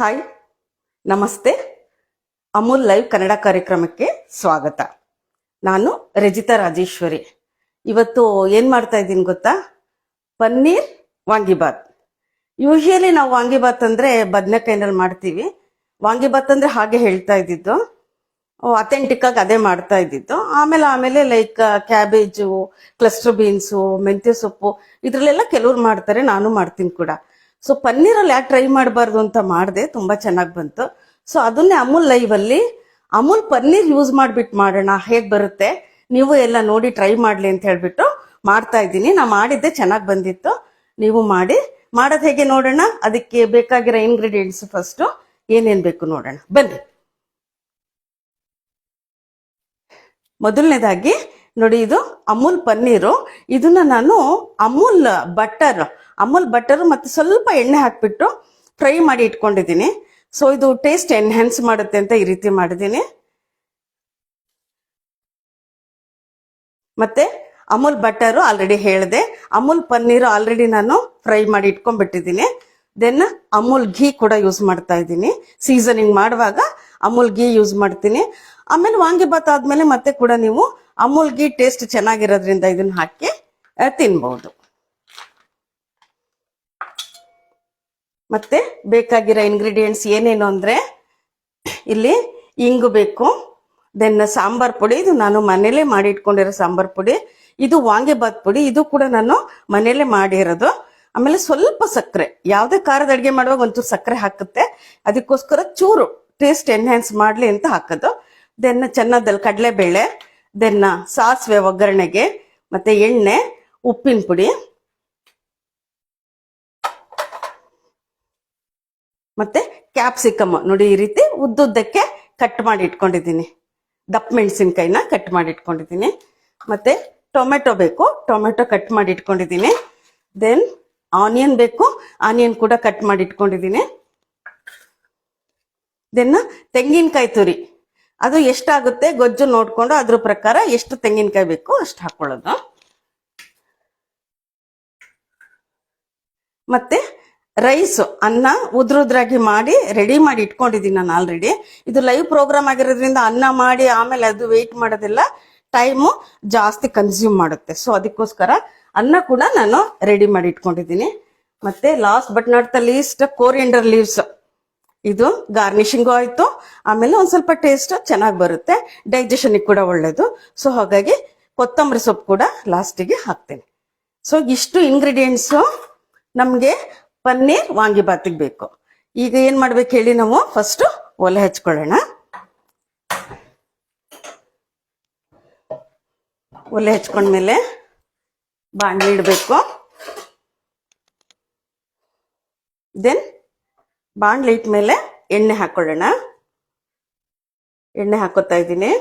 Hi, ನಮಸ್ತೆ. Amul live Kannada ಕಾರ್ಯಕ್ರಮಕ್ಕೆ ಸ್ವಾಗತ. ನಾನು ರಜಿತಾ ರಾಜೇಶ್ವರಿ. ಇವತ್ತು ಏನು ಮಾಡ್ತಾ ಇದ್ದೀನಿ ಗೊತ್ತಾ? ಪನ್ನೀರ್ ವಾಂಗಿಬಾತ್. ಯೂಶಿಯಲಿ ನಾವು ವಾಂಗಿಬಾತ್ ಅಂದರೆ ಬದನೆಕಾಯಿನಲ್ಲಿ ಮಾಡ್ತೀವಿ. ವಾಂಗಿಬಾತ್ ಅಂದರೆ ಹಾಗೆ ಹೇಳ್ತಾ ಇದ್ದಿದ್ದು, ಅಥೆಂಟಿಕ್ ಆಗಿ ಅದೇ ಮಾಡ್ತಾ ಇದ್ದಿದ್ದು. ಆಮೇಲೆ ಲೈಕ್ ಕ್ಯಾಬೇಜು, ಕ್ಲಸ್ಟರ್ ಬೀನ್ಸು, ಮೆಂತ್ಯ ಸೊಪ್ಪು ಇದರಲ್ಲೆಲ್ಲ ಕೆಲವ್ರು ಮಾಡ್ತಾರೆ, ನಾನು ಮಾಡ್ತೀನಿ ಕೂಡ. ಸೊ ಪನ್ನೀರಲ್ಲಿ ಯಾಕೆ ಟ್ರೈ ಮಾಡಬಾರ್ದು ಅಂತ ಮಾಡಿದೆ, ತುಂಬಾ ಚೆನ್ನಾಗಿ ಬಂತು. ಸೊ ಅದನ್ನೇ ಅಮೂಲ್ ಲೈವ್ ಅಲ್ಲಿ ಅಮೂಲ್ ಪನ್ನೀರ್ ಯೂಸ್ ಮಾಡಿಬಿಟ್ಟು ಮಾಡೋಣ, ಹೇಗೆ ಬರುತ್ತೆ ನೀವು ಎಲ್ಲ ನೋಡಿ ಟ್ರೈ ಮಾಡಲಿ ಅಂತ ಹೇಳ್ಬಿಟ್ಟು ಮಾಡ್ತಾ ಇದ್ದೀನಿ. ನಾ ಮಾಡಿದ್ದೆ ಚೆನ್ನಾಗಿ ಬಂದಿತ್ತು, ನೀವು ಮಾಡೋದು ಹೇಗೆ ನೋಡೋಣ. ಅದಕ್ಕೆ ಬೇಕಾಗಿರೋ ಇಂಗ್ರೀಡಿಯೆಂಟ್ಸ್ ಫಸ್ಟು ಏನೇನು ಬೇಕು ನೋಡೋಣ ಬನ್ನಿ. ಮೊದಲನೇದಾಗಿ ನೋಡಿ, ಇದು ಅಮೂಲ್ ಪನ್ನೀರು. ಇದನ್ನ ನಾನು ಅಮೂಲ್ ಬಟರ್ ಮತ್ತು ಸ್ವಲ್ಪ ಎಣ್ಣೆ ಹಾಕ್ಬಿಟ್ಟು ಫ್ರೈ ಮಾಡಿ ಇಟ್ಕೊಂಡಿದ್ದೀನಿ. ಸೊ ಇದು ಟೇಸ್ಟ್ ಎನ್ಹ್ಯಾನ್ಸ್ ಮಾಡುತ್ತೆ ಅಂತ ಈ ರೀತಿ ಮಾಡಿದ್ದೀನಿ. ಮತ್ತೆ ಅಮೂಲ್ ಬಟರು ಆಲ್ರೆಡಿ ಹೇಳಿದೆ, ಅಮೂಲ್ ಪನ್ನೀರು ಆಲ್ರೆಡಿ ನಾನು ಫ್ರೈ ಮಾಡಿ ಇಟ್ಕೊಂಡ್ಬಿಟ್ಟಿದ್ದೀನಿ. ದೆನ್ ಅಮೂಲ್ ಘೀ ಕೂಡ ಯೂಸ್ ಮಾಡ್ತಾ ಇದ್ದೀನಿ. ಸೀಸನಿಂಗ್ ಮಾಡುವಾಗ ಅಮೂಲ್ ಘೀ ಯೂಸ್ ಮಾಡ್ತೀನಿ. ಆಮೇಲೆ ವಾಂಗಿಬಾತ್ ಆದ್ಮೇಲೆ ಮತ್ತೆ ಕೂಡ ನೀವು ಅಮೂಲ್ ಘೀ ಟೇಸ್ಟ್ ಚೆನ್ನಾಗಿರೋದ್ರಿಂದ ಇದನ್ನ ಹಾಕಿ ತಿನ್ಬಹುದು. ಮತ್ತೆ ಬೇಕಾಗಿರೋ ಇಂಗ್ರೀಡಿಯೆಂಟ್ಸ್ ಏನೇನು ಅಂದ್ರೆ, ಇಲ್ಲಿ ಇಂಗು ಬೇಕು, ದೆನ್ ಸಾಂಬಾರ್ ಪುಡಿ, ಇದು ನಾನು ಮನೇಲೆ ಮಾಡಿ ಇಟ್ಕೊಂಡಿರೋ ಸಾಂಬಾರ್ ಪುಡಿ. ಇದು ವಾಂಗಿಬಾತ್ ಪುಡಿ, ಇದು ಕೂಡ ನಾನು ಮನೇಲೆ ಮಾಡಿರೋದು. ಆಮೇಲೆ ಸ್ವಲ್ಪ ಸಕ್ಕರೆ, ಯಾವುದೇ ಖಾರದ ಅಡುಗೆ ಮಾಡುವಾಗ ಒಂಚೂರು ಸಕ್ಕರೆ ಹಾಕುತ್ತೆ, ಅದಕ್ಕೋಸ್ಕರ ಚೂರು ಟೇಸ್ಟ್ ಎನ್ಹ್ಯಾನ್ಸ್ ಮಾಡಲಿ ಅಂತ ಹಾಕೋದು. ದೆನ್ ಚೆನ್ನಾದಲ್ಲಿ ಕಡಲೆಬೇಳೆ, ದೆನ್ ಸಾಸಿವೆ ಒಗ್ಗರಣೆಗೆ, ಮತ್ತೆ ಎಣ್ಣೆ, ಉಪ್ಪಿನ ಪುಡಿ, ಮತ್ತೆ ಕ್ಯಾಪ್ಸಿಕಮ್ ನೋಡಿ ಈ ರೀತಿ ಉದ್ದುದ್ದಕ್ಕೆ ಕಟ್ ಮಾಡಿ ಇಟ್ಕೊಂಡಿದ್ದೀನಿ. ದಪ್ಪ ಮೆಣಸಿನ್ಕಾಯಿನ ಕಟ್ ಮಾಡಿ ಇಟ್ಕೊಂಡಿದ್ದೀನಿ. ಮತ್ತೆ ಟೊಮೆಟೊ ಬೇಕು, ಟೊಮೆಟೊ ಕಟ್ ಮಾಡಿ ಇಟ್ಕೊಂಡಿದ್ದೀನಿ. ದೆನ್ ಆನಿಯನ್ ಬೇಕು, ಆನಿಯನ್ ಕೂಡ ಕಟ್ ಮಾಡಿ ಇಟ್ಕೊಂಡಿದ್ದೀನಿ. ದೆನ್ ತೆಂಗಿನಕಾಯಿ ತುರಿ, ಅದು ಎಷ್ಟಾಗುತ್ತೆ ಗೊಜ್ಜು ನೋಡ್ಕೊಂಡು ಅದ್ರ ಪ್ರಕಾರ ಎಷ್ಟು ತೆಂಗಿನಕಾಯಿ ಬೇಕು ಅಷ್ಟು ಹಾಕೊಳ್ಳೋದು. ಮತ್ತೆ ರೈಸ್, ಅನ್ನ ಉದ್ರುದ್ರಾಗಿ ಮಾಡಿ ರೆಡಿ ಮಾಡಿ ಇಟ್ಕೊಂಡಿದ್ದೀನಿ ನಾನು ಆಲ್ರೆಡಿ. ಇದು ಲೈವ್ ಪ್ರೋಗ್ರಾಮ್ ಆಗಿರೋದ್ರಿಂದ ಅನ್ನ ಮಾಡಿ ಆಮೇಲೆ ಅದು ವೆಯ್ಟ್ ಮಾಡೋದೆಲ್ಲ ಟೈಮು ಜಾಸ್ತಿ ಕನ್ಸ್ಯೂಮ್ ಮಾಡುತ್ತೆ. ಸೊ ಅದಕ್ಕೋಸ್ಕರ ಅನ್ನ ಕೂಡ ನಾನು ರೆಡಿ ಮಾಡಿ ಇಟ್ಕೊಂಡಿದ್ದೀನಿ. ಮತ್ತೆ last but not the least coriander leaves, ಇದು ಗಾರ್ನಿಶಿಂಗು ಆಯ್ತು, ಆಮೇಲೆ ಒಂದ್ ಸ್ವಲ್ಪ ಟೇಸ್ಟ್ ಚೆನ್ನಾಗಿ ಬರುತ್ತೆ, ಡೈಜೆಷನ್ಗೆ ಕೂಡ ಒಳ್ಳೇದು. ಸೊ ಹಾಗಾಗಿ ಕೊತ್ತಂಬರಿ ಸೊಪ್ಪು ಕೂಡ ಲಾಸ್ಟಿಗೆ ಹಾಕ್ತೇನೆ. ಸೊ ಇಷ್ಟು ಇಂಗ್ರೀಡಿಯೆಂಟ್ಸು ನಮಗೆ ಪನ್ನೀರ್ ವಾಂಗಿಬಾತಿಗೆ ಬೇಕು. ಈಗ ಏನ್ ಮಾಡ್ಬೇಕು ಹೇಳಿ, ನಾವು ಫಸ್ಟ್ ಒಲೆ ಹಚ್ಕೊಳ್ಳೋಣ. ಒಲೆ ಹಚ್ಕೊಂಡ್ಮೇಲೆ ಬಾಣಲಿ ಇಡಬೇಕು. ದೆನ್ ಬಾಣಲಿ ಇಟ್ಮೇಲೆ ಎಣ್ಣೆ ಹಾಕೊಳ್ಳೋಣ. ಎಣ್ಣೆ ಹಾಕೋತಾ ಇದ್ದೀನಿ.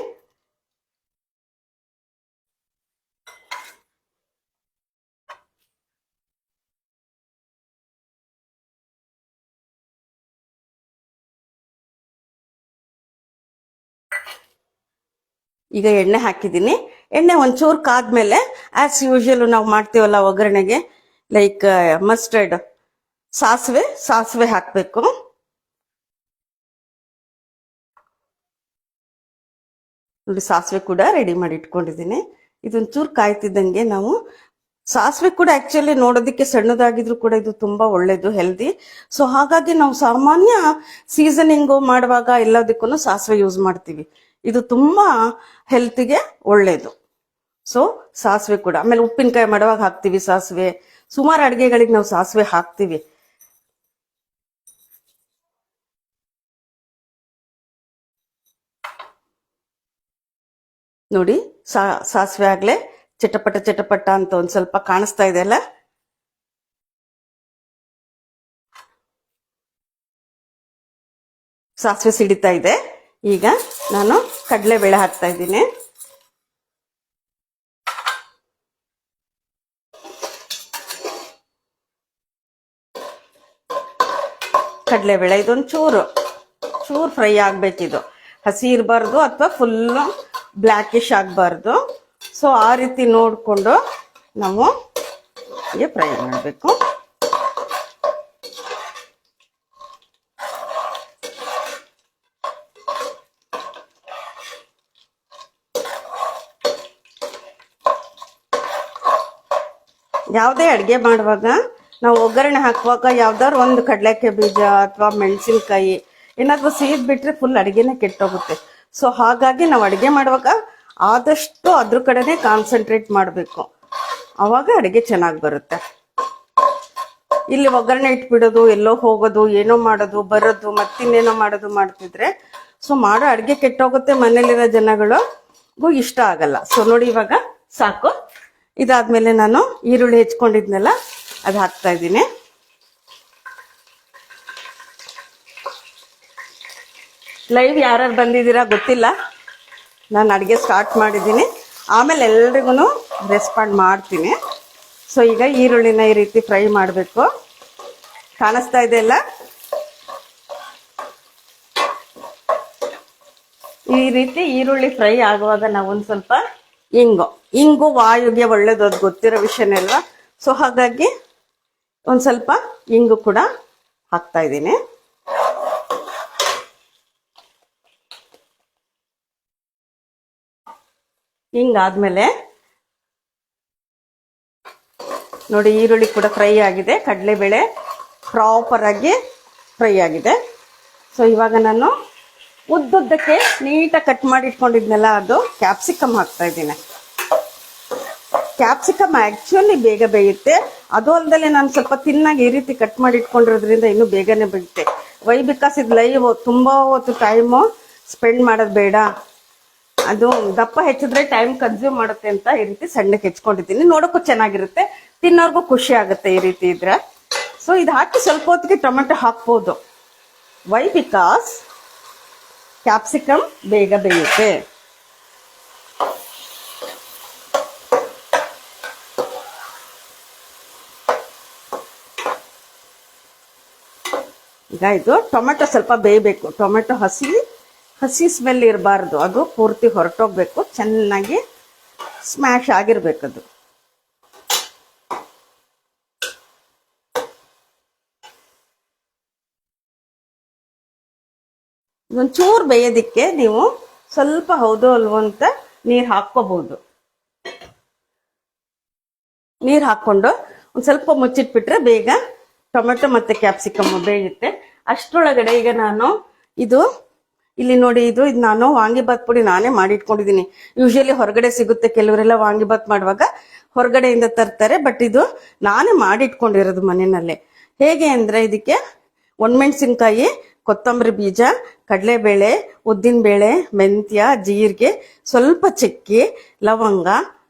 ಈಗ ಎಣ್ಣೆ ಹಾಕಿದ್ದೀನಿ. ಎಣ್ಣೆ ಒಂಚೂರು ಕಾದ್ಮೇಲೆ ಆಸ್ ಯೂಶುವಲ್ ನಾವು ಮಾಡ್ತೀವಲ್ಲ ಒಗ್ಗರಣೆಗೆ, ಲೈಕ್ ಮಸ್ಟರ್ಡ್, ಸಾಸಿವೆ ಹಾಕಬೇಕು. ನೋಡಿ ಸಾಸಿವೆ ಕೂಡ ರೆಡಿ ಮಾಡಿ ಇಟ್ಕೊಂಡಿದ್ದೀನಿ. ಇದೊಂಚೂರು ಕಾಯ್ತಿದ್ದಂಗೆ ನಾವು ಸಾಸಿವೆ ಕೂಡ ಆಕ್ಚುಲಿ ನೋಡೋದಕ್ಕೆ ಸಣ್ಣದಾಗಿದ್ರು ಕೂಡ ಇದು ತುಂಬಾ ಒಳ್ಳೇದು, ಹೆಲ್ದಿ. ಸೊ ಹಾಗಾಗಿ ನಾವು ಸಾಮಾನ್ಯ ಸೀಸನಿಂಗು ಮಾಡುವಾಗ ಎಲ್ಲದಕ್ಕೂ ಸಾಸಿವೆ ಯೂಸ್ ಮಾಡ್ತೀವಿ. ಇದು ತುಂಬಾ ಹೆಲ್ತ್ಗೆ ಒಳ್ಳೇದು. ಸೊ ಸಾಸಿವೆ ಕೂಡ, ಆಮೇಲೆ ಉಪ್ಪಿನಕಾಯಿ ಮಾಡುವಾಗ ಹಾಕ್ತಿವಿ ಸಾಸಿವೆ, ಸುಮಾರು ಅಡುಗೆಗಳಿಗೆ ನಾವು ಸಾಸಿವೆ ಹಾಕ್ತಿವಿ. ನೋಡಿ ಸಾಸಿವೆ ಆಗ್ಲೇ ಚಟಪಟ ಅಂತ ಒಂದ್ ಸ್ವಲ್ಪ ಕಾಣಿಸ್ತಾ ಇದೆ ಅಲ್ಲ. ಸಾಸಿವೆ ಸಿಡಿತಾ ಇದೆ. ಈಗ ನಾನು ಕಡಲೆಬೇಳೆ ಹಾಕ್ತಾ ಇದ್ದೀನಿ. ಕಡಲೆಬೇಳೆ ಇದೊಂದು ಚೂರು ಫ್ರೈ ಆಗ್ಬೇಕಿದು, ಹಸಿ ಇರಬಾರ್ದು ಅಥವಾ ಫುಲ್ ಬ್ಲ್ಯಾಕಿಶ್ ಆಗಬಾರ್ದು. ಸೊ ಆ ರೀತಿ ನೋಡಿಕೊಂಡು ನಾವು ಫ್ರೈ ಮಾಡಬೇಕು. ಯಾವುದೇ ಅಡುಗೆ ಮಾಡುವಾಗ ನಾವು ಒಗ್ಗರಣೆ ಹಾಕುವಾಗ ಯಾವ್ದಾದ್ರು ಒಂದು ಕಡಲೆಕಾಯಿ ಬೀಜ ಅಥವಾ ಮೆಣಸಿನ್ಕಾಯಿ ಏನಾದರೂ ಸಿಹಿದ್ ಬಿಟ್ರೆ ಫುಲ್ ಅಡುಗೆನೇ ಕೆಟ್ಟೋಗುತ್ತೆ. ಸೊ ಹಾಗಾಗಿ ನಾವು ಅಡುಗೆ ಮಾಡುವಾಗ ಆದಷ್ಟು ಅದ್ರ ಕಡೆನೇ ಕಾನ್ಸಂಟ್ರೇಟ್ ಮಾಡಬೇಕು, ಆವಾಗ ಅಡುಗೆ ಚೆನ್ನಾಗಿ ಬರುತ್ತೆ. ಇಲ್ಲಿ ಒಗ್ಗರಣೆ ಇಟ್ಬಿಡೋದು, ಎಲ್ಲೋ ಹೋಗೋದು, ಏನೋ ಮಾಡೋದು ಬರೋದು ಮತ್ತಿನ್ನೇನೋ ಮಾಡೋದು ಮಾಡ್ತಿದ್ರೆ ಸೊ ಮಾಡೋ ಅಡುಗೆ ಕೆಟ್ಟೋಗುತ್ತೆ, ಮನೇಲಿರೋ ಜನಗಳಿಗೂ ಇಷ್ಟ ಆಗಲ್ಲ. ಸೊ ನೋಡಿ ಇವಾಗ ಸಾಕು. ಇದಾದ್ಮೇಲೆ ನಾನು ಈರುಳ್ಳಿ ಹೆಚ್ಕೊಂಡಿದ್ನೆಲ್ಲ ಅದು ಹಾಕ್ತಾ ಇದ್ದೀನಿ. ಲೈವ್ ಯಾರ್ಯಾರು ಬಂದಿದ್ದೀರಾ ಗೊತ್ತಿಲ್ಲ, ನಾನು ಅಡುಗೆ ಸ್ಟಾರ್ಟ್ ಮಾಡಿದ್ದೀನಿ, ಆಮೇಲೆ ಎಲ್ರಿಗೂ ರೆಸ್ಪಾಂಡ್ ಮಾಡ್ತೀನಿ. ಸೊ ಈಗ ಈರುಳ್ಳಿನ ಈ ರೀತಿ ಫ್ರೈ ಮಾಡಬೇಕು. ಕಾಣಿಸ್ತಾ ಇದೆ ಅಲ್ಲ, ಈ ರೀತಿ ಈರುಳ್ಳಿ ಫ್ರೈ ಆಗುವಾಗ ನಾವು ಒಂದು ಸ್ವಲ್ಪ ಇಂಗು ವಾಯುಗೆ ಒಳ್ಳೇದು, ಅದು ಗೊತ್ತಿರೋ ವಿಷಯನೇ ಅಲ್ವಾ. ಸೊ ಹಾಗಾಗಿ ಒಂದು ಸ್ವಲ್ಪ ಇಂಗು ಕೂಡ ಹಾಕ್ತಾ ಇದ್ದೀನಿ. ಹಿಂಗಾದ್ಮೇಲೆ ನೋಡಿ ಈರುಳ್ಳಿ ಕೂಡ ಫ್ರೈ ಆಗಿದೆ, ಕಡಲೆಬೇಳೆ ಪ್ರಾಪರ್ ಆಗಿ ಫ್ರೈ ಆಗಿದೆ. ಸೊ ಇವಾಗ ನಾನು ಉದ್ದುದ್ದಕ್ಕೆ ನೀಟಾಗಿ ಕಟ್ ಮಾಡಿ ಇಟ್ಕೊಂಡಿದ್ನೆಲ್ಲ ಅದು ಕ್ಯಾಪ್ಸಿಕಮ್ ಹಾಕ್ತಾ ಇದ್ದೀನಿ. ಕ್ಯಾಪ್ಸಿಕಮ್ ಆ್ಯಕ್ಚುಲಿ ಬೇಗ ಬೇಯುತ್ತೆ, ಅದು ಅಲ್ಲದೆ ನಾನು ಸ್ವಲ್ಪ ತಿನ್ನಾಗಿ ಈ ರೀತಿ ಕಟ್ ಮಾಡಿ ಇಟ್ಕೊಂಡಿರೋದ್ರಿಂದ ಇನ್ನೂ ಬೇಗನೆ ಬೇಯುತ್ತೆ. ವೈ ಬಿಕಾಸ್ ಇದು ಲೈವ್ ತುಂಬ ಹೊತ್ತು ಟೈಮು ಸ್ಪೆಂಡ್ ಮಾಡೋದು ಬೇಡ, ಅದು ದಪ್ಪ ಹೆಚ್ಚಿದ್ರೆ ಟೈಮ್ ಕನ್ಸ್ಯೂಮ್ ಮಾಡುತ್ತೆ ಅಂತ ಈ ರೀತಿ ಸಣ್ಣಕ್ಕೆ ಹೆಚ್ಕೊಂಡಿದ್ದೀನಿ. ನೋಡೋಕ್ಕೂ ಚೆನ್ನಾಗಿರುತ್ತೆ, ತಿನ್ನೋರ್ಗೂ ಖುಷಿ ಆಗುತ್ತೆ ಈ ರೀತಿ ಇದ್ರೆ. ಸೊ ಇದು ಹಾಕಿ ಸ್ವಲ್ಪ ಹೊತ್ತಿಗೆ ಟೊಮೆಟೊ ಹಾಕ್ಬೋದು. ವೈ ಬಿಕಾಸ್ ಕ್ಯಾಪ್ಸಿಕಮ್ ಬೇಗ ಬೇಯುತ್ತೆ. ಈಗ ಇದು ಟೊಮೆಟೊ ಸ್ವಲ್ಪ ಬೇಯಬೇಕು. ಟೊಮೆಟೊ ಹಸಿ ಸ್ಮೆಲ್ ಇರಬಾರ್ದು, ಅದು ಪೂರ್ತಿ ಹೊರಟೋಗ್ಬೇಕು, ಚೆನ್ನಾಗಿ ಸ್ಮ್ಯಾಶ್ ಆಗಿರ್ಬೇಕದು. ಒಂಚೂರು ಬೇಯೋದಿಕ್ಕೆ ನೀವು ಸ್ವಲ್ಪ ಹೌದು ಅಲ್ವೋ ಅಂತ ನೀರು ಹಾಕ್ಕೋಬಹುದು. ನೀರು ಹಾಕ್ಕೊಂಡು ಒಂದು ಸ್ವಲ್ಪ ಮುಚ್ಚಿಟ್ಬಿಟ್ರೆ ಬೇಗ ಟೊಮೆಟೊ ಮತ್ತು ಕ್ಯಾಪ್ಸಿಕಮ್ ಬೇಯುತ್ತೆ. ಅಷ್ಟರೊಳಗಡೆ ಈಗ ನಾನು ಇಲ್ಲಿ ನೋಡಿ ಇದು ನಾನು ವಾಂಗಿಬಾತ್ ಪುಡಿ ನಾನೇ ಮಾಡಿಟ್ಕೊಂಡಿದ್ದೀನಿ. ಯೂಶಲಿ ಹೊರಗಡೆ ಸಿಗುತ್ತೆ, ಕೆಲವರೆಲ್ಲ ವಾಂಗಿಬಾತ್ ಮಾಡುವಾಗ ಹೊರಗಡೆಯಿಂದ ತರ್ತಾರೆ, ಬಟ್ ಇದು ನಾನೇ ಮಾಡಿಟ್ಕೊಂಡಿರೋದು ಮನೆಯಲ್ಲೇ. ಹೇಗೆ ಅಂದರೆ ಇದಕ್ಕೆ ಒಣಮೆಣಸಿನ್ಕಾಯಿ, ಕೊತ್ತಂಬರಿ ಬೀಜ, ಕಡಲೆಬೇಳೆ, ಉದ್ದಿನಬೇಳೆ, ಮೆಂತ್ಯ, ಜೀರಿಗೆ, ಸ್ವಲ್ಪ ಚಕ್ಕೆ, ಲವಂಗ,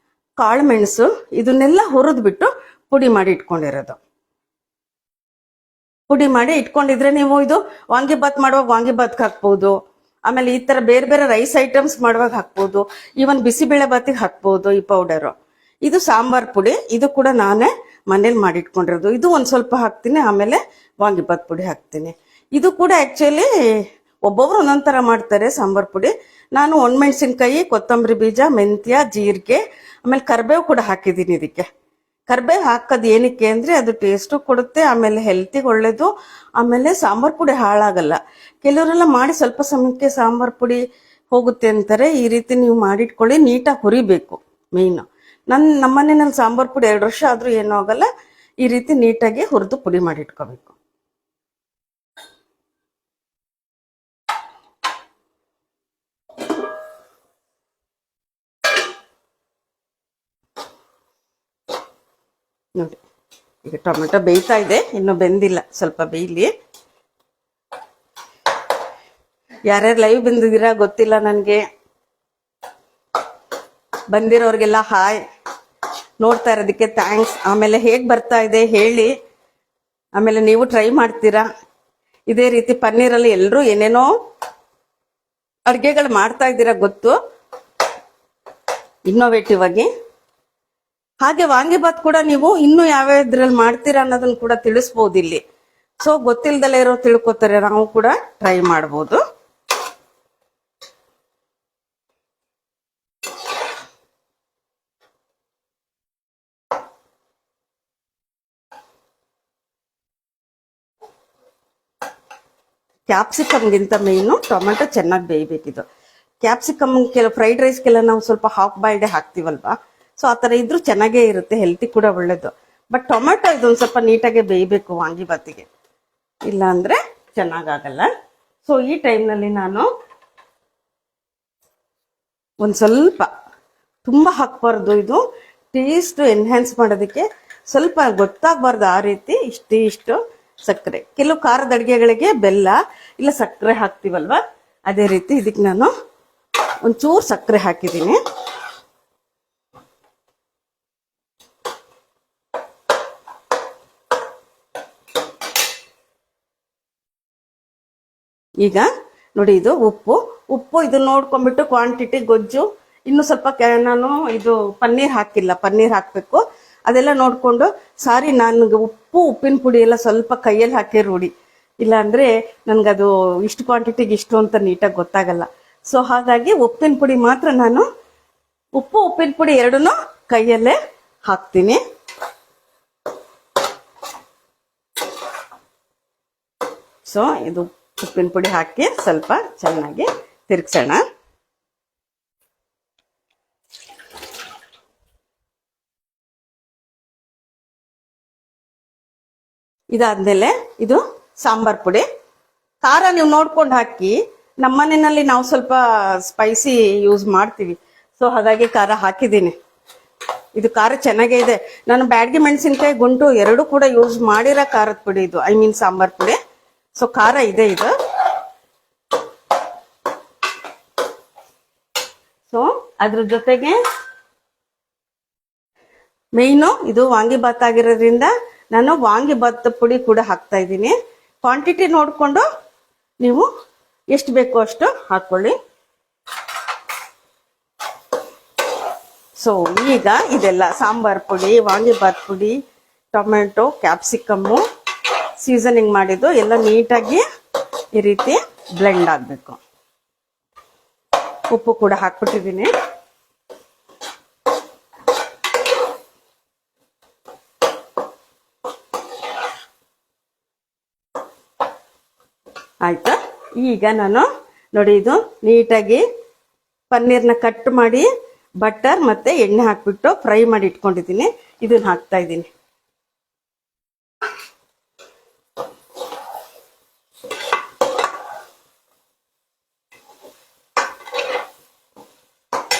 ಕಾಳುಮೆಣಸು ಇದನ್ನೆಲ್ಲ ಹುರಿದ್ಬಿಟ್ಟು ಪುಡಿ ಮಾಡಿ ಇಟ್ಕೊಂಡಿರೋದು. ಪುಡಿ ಮಾಡಿ ಇಟ್ಕೊಂಡಿದ್ರೆ ನೀವು ಇದು ವಾಂಗಿಬಾತ್ ಮಾಡುವಾಗ ವಾಂಗಿಬಾತ್ಗೆ ಹಾಕ್ಬೋದು, ಆಮೇಲೆ ಈ ಥರ ಬೇರೆ ಬೇರೆ ರೈಸ್ ಐಟಮ್ಸ್ ಮಾಡುವಾಗ ಹಾಕ್ಬೋದು, ಈವನ್ ಬಿಸಿಬೇಳೆ ಬಾತಿಗೆ ಹಾಕ್ಬೋದು ಈ ಪೌಡರು. ಇದು ಸಾಂಬಾರ್ ಪುಡಿ, ಇದು ಕೂಡ ನಾನೇ ಮನೇಲಿ ಮಾಡಿಟ್ಕೊಂಡಿರೋದು. ಇದು ಒಂದು ಸ್ವಲ್ಪ ಹಾಕ್ತೀನಿ, ಆಮೇಲೆ ವಾಂಗಿಬಾತ್ ಪುಡಿ ಹಾಕ್ತೀನಿ. ಇದು ಕೂಡ ಆ್ಯಕ್ಚುಲಿ ಒಬ್ಬೊಬ್ರು ಒಂದೊಂದು ಥರ ಮಾಡ್ತಾರೆ ಸಾಂಬಾರ್ ಪುಡಿ. ನಾನು ಒಣಮೆಣಸಿನ್ಕಾಯಿ, ಕೊತ್ತಂಬರಿ ಬೀಜ, ಮೆಂತ್ಯ, ಜೀರಿಗೆ, ಆಮೇಲೆ ಕರಿಬೇವು ಕೂಡ ಹಾಕಿದ್ದೀನಿ. ಇದಕ್ಕೆ ಕರಿಬೇವು ಹಾಕೋದು ಏನಕ್ಕೆ ಅಂದರೆ ಅದು ಟೇಸ್ಟು ಕೊಡುತ್ತೆ, ಆಮೇಲೆ ಹೆಲ್ತಿಗೆ ಒಳ್ಳೇದು, ಆಮೇಲೆ ಸಾಂಬಾರ್ ಪುಡಿ ಹಾಳಾಗಲ್ಲ. ಕೆಲವರೆಲ್ಲ ಮಾಡಿ ಸ್ವಲ್ಪ ಸಮಯಕ್ಕೆ ಸಾಂಬಾರ್ ಪುಡಿ ಹೋಗುತ್ತೆ ಅಂತಾರೆ. ಈ ರೀತಿ ನೀವು ಮಾಡಿಟ್ಕೊಳ್ಳಿ, ನೀಟಾಗಿ ಹುರಿಬೇಕು ಮೇಯ್ನು. ನಮ್ಮನೆಯಲ್ಲಿ ಸಾಂಬಾರ್ ಪುಡಿ 2 ವರ್ಷ ಆದರೂ ಏನೂ ಆಗಲ್ಲ. ಈ ರೀತಿ ನೀಟಾಗಿ ಹುರಿದು ಪುಡಿ ಮಾಡಿಟ್ಕೋಬೇಕು. ನೋಡಿ ಈಗ ಟೊಮೆಟೊ ಬೇಯ್ತಾ ಇದೆ, ಇನ್ನೂ ಬೆಂದಿಲ್ಲ, ಸ್ವಲ್ಪ ಬೇಯಲಿ. ಯಾರ್ಯಾರು ಲೈವ್ ಬಂದಿದ್ದೀರಾ ಗೊತ್ತಿಲ್ಲ ನನಗೆ, ಬಂದಿರೋರಿಗೆಲ್ಲ ಹಾಯ್, ನೋಡ್ತಾ ಇರೋದಕ್ಕೆ ಥ್ಯಾಂಕ್ಸ್. ಆಮೇಲೆ ಹೇಗೆ ಬರ್ತಾ ಇದೆ ಹೇಳಿ, ಆಮೇಲೆ ನೀವು ಟ್ರೈ ಮಾಡ್ತೀರಾ ಇದೇ ರೀತಿ. ಪನ್ನೀರಲ್ಲಿ ಎಲ್ಲರೂ ಏನೇನೋ ಅಡುಗೆಗಳು ಮಾಡ್ತಾ ಇದ್ದೀರಾ ಗೊತ್ತು, ಇನ್ನೋವೇಟಿವ್ ಆಗಿ. ಹಾಗೆ ವಾಂಗಿಬಾತ್ ಕೂಡ ನೀವು ಇನ್ನೂ ಯಾವ್ಯಾವ್ದ್ರಲ್ಲಿ ಮಾಡ್ತೀರಾ ಅನ್ನೋದನ್ನ ಕೂಡ ತಿಳಿಸ್ಬೋದು ಇಲ್ಲಿ. ಸೊ ಗೊತ್ತಿಲ್ದಲೇ ಇರೋ ತಿಳ್ಕೊತಾರೆ, ನಾವು ಕೂಡ ಟ್ರೈ ಮಾಡ್ಬೋದು. ಕ್ಯಾಪ್ಸಿಕಮ್ಗಿಂತ ಮೇಯ್ನು ಟೊಮೆಟೊ ಚೆನ್ನಾಗಿ ಬೇಯಬೇಕಿದು. ಕ್ಯಾಪ್ಸಿಕಮ್ ಕೆಲವು ಫ್ರೈಡ್ ರೈಸ್ಗೆಲ್ಲ ನಾವು ಸ್ವಲ್ಪ ಹಾಫ್ ಬಾಯ್ಲ್ಡೇ ಹಾಕ್ತೀವಲ್ವಾ, ಸೊ ಆ ಥರ ಇದ್ರೂ ಚೆನ್ನಾಗೇ ಇರುತ್ತೆ, ಹೆಲ್ತಿ ಕೂಡ ಒಳ್ಳೇದು. ಬಟ್ ಟೊಮೆಟೊ ಇದೊಂದು ಸ್ವಲ್ಪ ನೀಟಾಗಿ ಬೇಯಬೇಕು ವಾಂಗಿಬಾತಿಗೆ, ಇಲ್ಲ ಅಂದರೆ ಚೆನ್ನಾಗಾಗಲ್ಲ. ಸೊ ಈ ಟೈಮ್ನಲ್ಲಿ ನಾನು ಒಂದು ಸ್ವಲ್ಪ, ತುಂಬ ಹಾಕ್ಬಾರ್ದು, ಇದು ಟೇಸ್ಟ್ ಎನ್ಹ್ಯಾನ್ಸ್ ಮಾಡೋದಕ್ಕೆ ಸ್ವಲ್ಪ ಗೊತ್ತಾಗಬಾರ್ದು ಆ ರೀತಿ ಇಷ್ಟು ಸಕ್ಕರೆ. ಕೆಲವು ಖಾರದ ಅಡುಗೆಗಳಿಗೆ ಬೆಲ್ಲ ಇಲ್ಲ ಸಕ್ಕರೆ ಹಾಕ್ತೀವಲ್ವ, ಅದೇ ರೀತಿ ಇದಕ್ಕೆ ನಾನು ಒಂಚೂರು ಸಕ್ಕರೆ ಹಾಕಿದ್ದೀನಿ. ಈಗ ನೋಡಿ ಇದು ಉಪ್ಪು ಇದು ನೋಡ್ಕೊಂಡ್ಬಿಟ್ಟು ಕ್ವಾಂಟಿಟಿ, ಗೊಜ್ಜು ಇನ್ನು ಸ್ವಲ್ಪ ನಾನು ಇದು ಪನ್ನೀರ್ ಹಾಕಿಲ್ಲ, ಪನ್ನೀರ್ ಹಾಕಬೇಕು, ಅದೆಲ್ಲ ನೋಡಿಕೊಂಡು. ಸಾರಿ, ನನಗೆ ಉಪ್ಪಿನ ಪುಡಿ ಎಲ್ಲ ಸ್ವಲ್ಪ ಕೈಯಲ್ಲಿ ಹಾಕಿ ರೂಢಿ, ಇಲ್ಲಾಂದರೆ ನನಗದು ಇಷ್ಟು ಕ್ವಾಂಟಿಟಿಗೆ ಇಷ್ಟು ಅಂತ ನೀಟಾಗಿ ಗೊತ್ತಾಗಲ್ಲ. ಸೊ ಹಾಗಾಗಿ ಉಪ್ಪಿನ ಪುಡಿ ಮಾತ್ರ ನಾನು ಉಪ್ಪಿನ ಪುಡಿ ಎರಡನ್ನೂ ಕೈಯಲ್ಲೇ ಹಾಕ್ತೀನಿ. ಸೊ ಇದು ಉಪ್ಪಿನ ಪುಡಿ ಹಾಕಿ ಸ್ವಲ್ಪ ಚೆನ್ನಾಗಿ ತಿರುಗಿಸೋಣ. ಇದಾದ್ಮೇಲೆ ಇದು ಸಾಂಬಾರ್ ಪುಡಿ. ಖಾರ ನೀವು ನೋಡ್ಕೊಂಡು ಹಾಕಿ. ನಮ್ಮನೆಯಲ್ಲಿ ನಾವು ಸ್ವಲ್ಪ ಸ್ಪೈಸಿ ಯೂಸ್ ಮಾಡ್ತೀವಿ, ಸೊ ಹಾಗಾಗಿ ಖಾರ ಹಾಕಿದ್ದೀನಿ. ಇದು ಖಾರ ಚೆನ್ನಾಗೇ ಇದೆ. ನಾನು ಬ್ಯಾಡಗಿ ಮೆಣಸಿನ್ಕಾಯಿ, ಗುಂಟು ಎರಡೂ ಕೂಡ ಯೂಸ್ ಮಾಡಿರೋ ಖಾರದ ಪುಡಿ ಇದು, ಐ ಮೀನ್ ಸಾಂಬಾರ್ ಪುಡಿ. ಸೊ ಖಾರ ಇದೆ ಇದು. ಸೊ ಅದ್ರ ಜೊತೆಗೆ ಮೇಯ್ನು ಇದು ವಾಂಗಿಬಾತ್ ಆಗಿರೋದ್ರಿಂದ ನಾನು ವಾಂಗಿಬಾತ್ ಪುಡಿ ಕೂಡ ಹಾಕ್ತಾ ಇದ್ದೀನಿ. ಕ್ವಾಂಟಿಟಿ ನೋಡಿಕೊಂಡು ನೀವು ಎಷ್ಟು ಬೇಕೋ ಅಷ್ಟು ಹಾಕ್ಕೊಳ್ಳಿ. ಸೊ ಈಗ ಇದೆಲ್ಲ ಸಾಂಬಾರ್ ಪುಡಿ, ವಾಂಗಿಬಾತ್ ಪುಡಿ, ಟೊಮೆಟೊ, ಕ್ಯಾಪ್ಸಿಕಮ್ಮು ಸೀಸನಿಂಗ್ ಮಾಡಿದ್ದು ಎಲ್ಲ ನೀಟಾಗಿ ಈ ರೀತಿ ಬ್ಲೆಂಡ್ ಆಗಬೇಕು. ಉಪ್ಪು ಕೂಡ ಹಾಕ್ಬಿಟ್ಟಿದ್ದೀನಿ. ಆಯ್ತಾ? ಈಗ ನಾನು ನೋಡಿ ಇದು ನೀಟಾಗಿ ಪನ್ನೀರ್ನ ಕಟ್ ಮಾಡಿ ಬಟರ್ ಮತ್ತೆ ಎಣ್ಣೆ ಹಾಕ್ಬಿಟ್ಟು ಫ್ರೈ ಮಾಡಿ ಇಟ್ಕೊಂಡಿದ್ದೀನಿ. ಇದನ್ನ ಹಾಕ್ತಾ ಇದ್ದೀನಿ.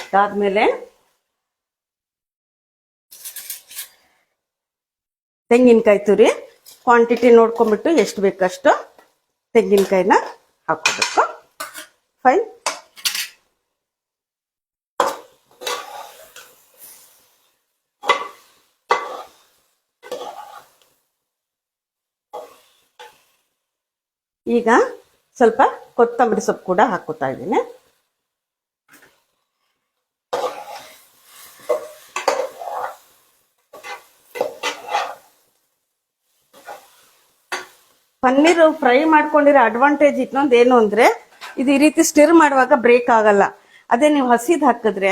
ಅದಾದ್ಮೇಲೆ ತೆಂಗಿನಕಾಯಿ ತುರಿ, ಕ್ವಾಂಟಿಟಿ ನೋಡ್ಕೊಂಡ್ಬಿಟ್ಟು ಎಷ್ಟು ಬೇಕಷ್ಟು ತೆಂಗಿನಕಾಯಿನ ಹಾಕೋಬೇಕು. ಫೈನ್. ಈಗ ಸ್ವಲ್ಪ ಕೊತ್ತಂಬರಿ ಸೊಪ್ಪು ಕೂಡ ಹಾಕೋತಾ ಇದ್ದೀನಿ. ಪನ್ನೀರ್ ಫ್ರೈ ಮಾಡ್ಕೊಂಡಿರೋ ಅಡ್ವಾಂಟೇಜ್ ಇನ್ನೊಂದು ಏನು ಅಂದ್ರೆ, ಇದು ಈ ರೀತಿ ಸ್ಟಿರ್ ಮಾಡುವಾಗ ಬ್ರೇಕ್ ಆಗಲ್ಲ. ಅದೇ ನೀವು ಹಸಿದ್ ಹಾಕಿದ್ರೆ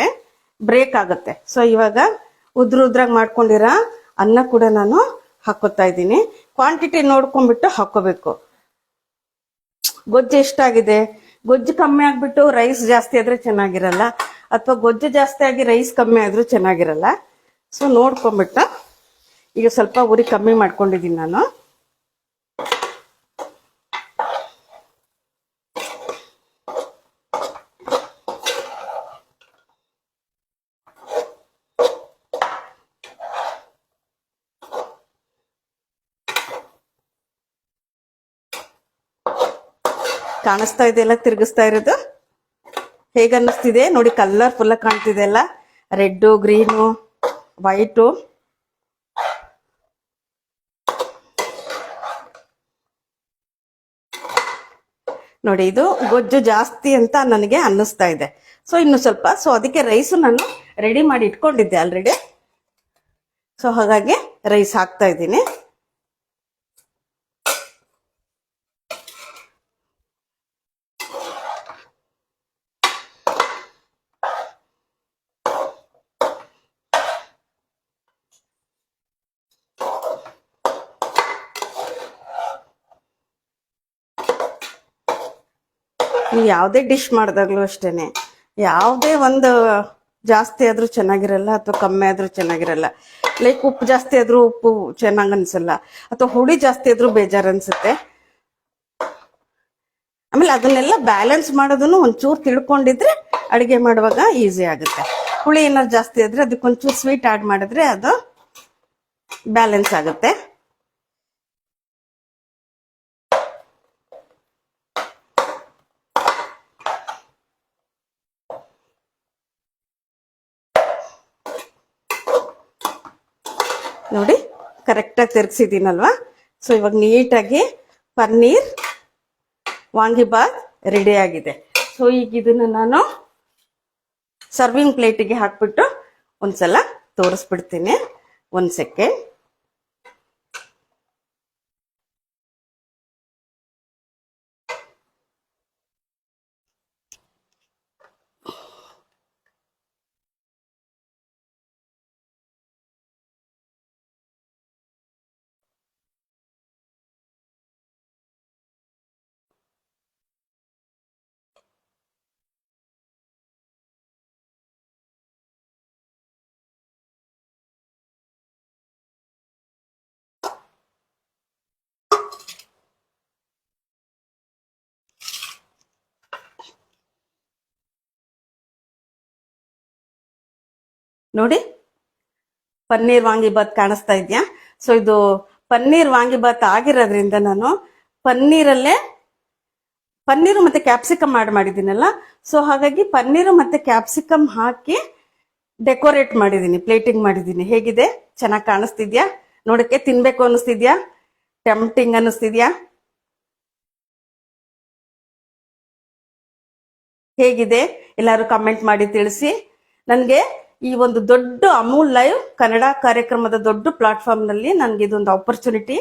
ಬ್ರೇಕ್ ಆಗುತ್ತೆ. ಸೊ ಇವಾಗ ಉದ್ರಾಗಿ ಮಾಡ್ಕೊಂಡಿರೋ ಅನ್ನ ಕೂಡ ನಾನು ಹಾಕೋತಾ ಇದ್ದೀನಿ. ಕ್ವಾಂಟಿಟಿ ನೋಡ್ಕೊಂಡ್ಬಿಟ್ಟು ಹಾಕೋಬೇಕು. ಗೊಜ್ಜು ಎಷ್ಟಾಗಿದೆ, ಗೊಜ್ಜು ಕಮ್ಮಿ ಆಗ್ಬಿಟ್ಟು ರೈಸ್ ಜಾಸ್ತಿ ಆದ್ರೆ ಚೆನ್ನಾಗಿರಲ್ಲ, ಅಥವಾ ಗೊಜ್ಜು ಜಾಸ್ತಿ ಆಗಿ ರೈಸ್ ಕಮ್ಮಿ ಆದ್ರೂ ಚೆನ್ನಾಗಿರಲ್ಲ. ಸೊ ನೋಡ್ಕೊಂಡ್ಬಿಟ್ಟು ಈಗ ಸ್ವಲ್ಪ ಉರಿ ಕಮ್ಮಿ ಮಾಡ್ಕೊಂಡಿದ್ದೀನಿ ನಾನು. ಕಾಣಿಸ್ತಾ ಇದೆ ಎಲ್ಲ ತಿರುಗಿಸ್ತಾ ಇರೋದು? ಹೇಗೆ ಅನ್ನಿಸ್ತಿದೆ ನೋಡಿ, ಕಲರ್ಫುಲ್ ಕಾಣ್ತಿದೆ ಅಲ್ಲ, ರೆಡ್ಡು, ಗ್ರೀನು, ವೈಟು. ನೋಡಿ ಇದು ಗೊಜ್ಜು ಜಾಸ್ತಿ ಅಂತ ನನಗೆ ಅನ್ನಿಸ್ತಾ ಇದೆ. ಸೊ ಇನ್ನು ಸ್ವಲ್ಪ, ಸೊ ಅದಕ್ಕೆ ರೈಸು ನಾನು ರೆಡಿ ಮಾಡಿ ಇಟ್ಕೊಂಡಿದ್ದೆ ಆಲ್ರೆಡಿ. ಸೊ ಹಾಗಾಗಿ ರೈಸ್ ಹಾಕ್ತಾ ಇದ್ದೀನಿ. ನೀವು ಯಾವುದೇ ಡಿಶ್ ಮಾಡಿದಾಗಲೂ ಅಷ್ಟೇನೆ, ಯಾವುದೇ ಒಂದು ಜಾಸ್ತಿ ಆದ್ರೂ ಚೆನ್ನಾಗಿರಲ್ಲ ಅಥವಾ ಕಮ್ಮಿ ಆದ್ರೂ ಚೆನ್ನಾಗಿರಲ್ಲ. ಲೈಕ್ ಉಪ್ಪು ಜಾಸ್ತಿ ಆದ್ರೂ ಉಪ್ಪು ಚೆನ್ನಾಗ್ ಅನ್ಸಲ್ಲ, ಅಥವಾ ಹುಳಿ ಜಾಸ್ತಿ ಆದ್ರೂ ಬೇಜಾರ್ ಅನ್ಸುತ್ತೆ. ಆಮೇಲೆ ಅದನ್ನೆಲ್ಲ ಬ್ಯಾಲೆನ್ಸ್ ಮಾಡೋದನ್ನು ಒಂಚೂರು ತಿಳ್ಕೊಂಡಿದ್ರೆ ಅಡಿಗೆ ಮಾಡುವಾಗ ಈಸಿ ಆಗುತ್ತೆ. ಹುಳಿ ಏನಾದ್ರು ಜಾಸ್ತಿ ಆದ್ರೆ ಅದಕ್ಕೊಂಚೂರು ಸ್ವೀಟ್ ಆಡ್ ಮಾಡಿದ್ರೆ ಅದು ಬ್ಯಾಲೆನ್ಸ್ ಆಗುತ್ತೆ. ನೋಡಿ ಕರೆಕ್ಟಾಗಿ ತಿರ್ಗಿಸಿದ್ದೀನಲ್ವಾ. ಸೊ ಇವಾಗ ನೀಟಾಗಿ ಪನ್ನೀರ್ ವಾಂಗಿಬಾತ್ ರೆಡಿ ಆಗಿದೆ. ಸೊ ಈಗ ಇದನ್ನ ನಾನು ಸರ್ವಿಂಗ್ ಪ್ಲೇಟಿಗೆ ಹಾಕ್ಬಿಟ್ಟು ಒಂದ್ಸಲ ತೋರಿಸ್ಬಿಡ್ತೀನಿ. 1 ಸೆಕೆಂಡ್. ನೋಡಿ ಪನ್ನೀರ್ ವಾಂಗಿಬಾತ್ ಕಾಣಿಸ್ತಾ ಇದೆಯಾ? ಸೊ ಇದು ಪನ್ನೀರ್ ವಾಂಗಿಬಾತ್ ಆಗಿರೋದ್ರಿಂದ ನಾನು ಪನ್ನೀರು ಮತ್ತೆ ಕ್ಯಾಪ್ಸಿಕಮ್ ಮಾಡಿದ್ದೀನಲ್ಲ, ಸೊ ಹಾಗಾಗಿ ಪನ್ನೀರು ಮತ್ತೆ ಕ್ಯಾಪ್ಸಿಕಮ್ ಹಾಕಿ ಡೆಕೋರೇಟ್ ಮಾಡಿದ್ದೀನಿ, ಪ್ಲೇಟಿಂಗ್ ಮಾಡಿದ್ದೀನಿ. ಹೇಗಿದೆ? ಚೆನ್ನಾಗಿ ಕಾಣಿಸ್ತಿದ್ಯಾ? ನೋಡಕ್ಕೆ ತಿನ್ಬೇಕು ಅನ್ನಿಸ್ತಿದ್ಯಾ? ಟೆಂಪ್ಟಿಂಗ್ ಅನ್ನಿಸ್ತಿದ್ಯಾ? ಹೇಗಿದೆ? ಎಲ್ಲರೂ ಕಮೆಂಟ್ ಮಾಡಿ ತಿಳಿಸಿ. ನನಗೆ ಈ ಒಂದು ದೊಡ್ಡ ಅಮೂಲ್ ಲೈವ್ ಕನ್ನಡ ಕಾರ್ಯಕ್ರಮದ ದೊಡ್ಡ ಪ್ಲಾಟ್ಫಾರ್ಮ್ ನಲ್ಲಿ ನನಗೆ ಇದೊಂದು ಆಪರ್ಚುನಿಟಿ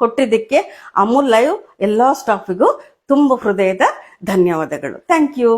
ಕೊಟ್ಟಿದ್ದಕ್ಕೆ ಅಮೂಲ್ ಲೈವ್ ಎಲ್ಲಾ ಸ್ಟಾಫಿಗೂ ತುಂಬ ಹೃದಯದ ಧನ್ಯವಾದಗಳು. Thank you.